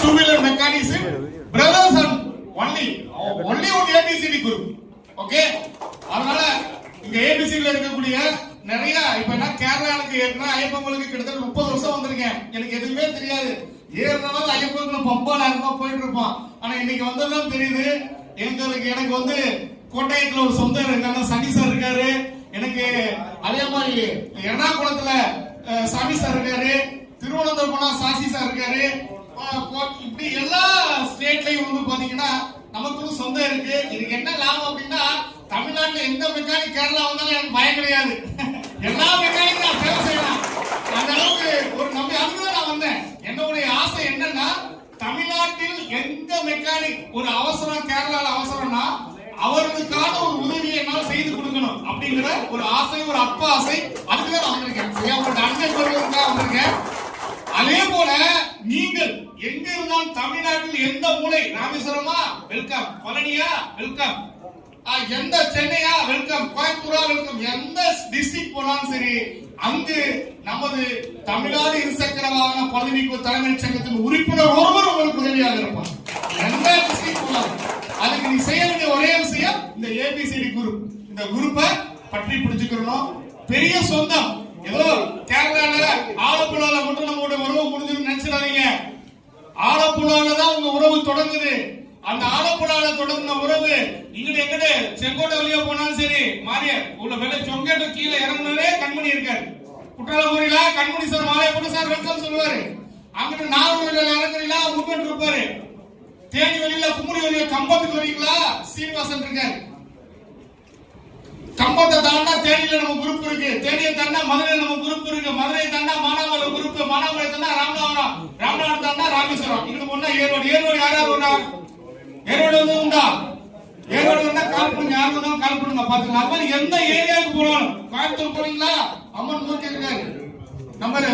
two-wheeler mechanism, brothers and only one ABCD group. Okay? அதனால இங்க ABCD-ல இருக்கக்கூடிய நிறைய இப்ப நான் கேரளாவுக்கு ஏற்கனவே ஐயப்பங்களுக்கு கிட்டத்தட்ட 30 வருஷம் வந்திருக்கேன். எனக்கு எதுவுமே தெரியாது. ஏறனால ஐயப்பங்களுக்கு பம்பா நேரமா போயிட்டு இருப்பான். ஆனா இன்னைக்கு வந்ததுதான் தெரியுது. எனக்கு வந்து கோட்டையத்துல ஒரு சொந்தம் இருக்காங்க, சனி சார் இருக்காரு. எனக்கு அதே மாதிரி எர்ணாகுளத்துல சாமி சார் இருக்காரு, திருவனந்தபுரம் போனா சாசி சார் இருக்காரு. இப்படி எல்லா ஸ்டேட்லயும் வந்து பாத்தீங்கன்னா நமக்கு சொந்தம் இருக்கு. இதுக்கு என்ன லாபம் அப்படின்னா தமிழ்நாட்டுல எந்த மெக்கானிக் கேரளா வந்தாலும் எனக்கு பயம் கிடையாது. எல்லா மெக்கானிக்கும் நான் சேவை செய்யலாம். அந்த அளவுக்கு ஒரு நம்பி அதுதான் நான் வந்தேன். என்னுடைய ஆசை என்னன்னா தமிழ்நாட்டில் எந்த மெக்கானிக் ஒரு அவசரம் கேரளால அவசரம்னா அவர்களுக்கான ஒரு உதவியை என்னால் செய்து கொடுக்கணும் அப்படிங்கிற ஒரு ஆசை, ஒரு அப்பா ஆசை. அதுக்குதான் நான் வந்திருக்கேன். வந்திருக்கேன். அதே போல நீங்கள் எங்க இருந்தாலும் தமிழ்நாட்டில் எந்த மூலை, ராமேஸ்வரமா வெல்கம், பழனியா வெல்கம், எந்த சென்னையா வெல்கம், கோயம்புத்தூரா வெல்கம், எந்த டிஸ்ட்ரிக்ட் போனாலும் சரி அங்கு நமது தமிழ்நாடு இருசக்கர வாகன பதவிக்கு தலைமை சங்கத்தின் உறுப்பினர் ஒருவர் உங்களுக்கு உதவியாக இருப்பார். எந்த டிஸ்ட்ரிக்ட் போனாலும் அதுக்கு நீ செய்ய வேண்டிய ஒரே விஷயம் இந்த ஏபிசிடி குரூப். இந்த குரூப்பை பற்றி பிடிச்சுக்கணும். பெரிய சொந்தம் ஏதோ கேரளால ஆலப்புழால மட்டும் நம்மளுடைய உறவு முடிஞ்சுன்னு நினைச்சிடாதீங்க. ஆலப்புழால தான் உங்க உறவு தொடங்குது. அந்த ஆலப்புழால தொடங்கின உறவு இங்கிட்ட எங்கிட்ட செங்கோட்டை வழியா போனாலும் சரி, மாரியர் உள்ள வெளியே சொங்கேட்டு கீழே இறங்குனதே கண்மணி இருக்காரு. குற்றாலபுரியில கண்மணி சார் மாலையை போட்டு சார் வெல்கம் சொல்லுவாரு. அங்கிட்டு நாகர்கோவில இறங்குறீங்களா முருகன் இருப்பாரு. தேனி வெளியில கும்படி வெளியில கம்பத்துக்கு வரீங்களா சீனிவாசன் இருக்காரு. கம்பத்தை தாண்டா தேனியில நம்ம குரூப் இருக்கு. தேனியை தாண்டா மதுரை நம்ம குரூப் இருக்கு. மதுரை தாண்டா மானாமலை குரூப். மானாமலை தாண்டா ராமநாதபுரம். ராமநாதபுரம் தாண்டா ராமேஸ்வரம். இங்கிட்டு போனா ஏரோடு. ஏரோடு யாராவது ஒண்ணா ஏரோடு வந்து உண்டா? ஏரோடு வந்தா கால் பண்ணுங்க. யாரு வந்தாலும் கால் பண்ணுங்க. பாத்துக்கலாம். அது மாதிரி எந்த ஏரியாவுக்கு போனாலும் கோயம்புத்தூர் போறீங்களா அம்மன் மூர்த்தி இருக்காரு. நம்பர்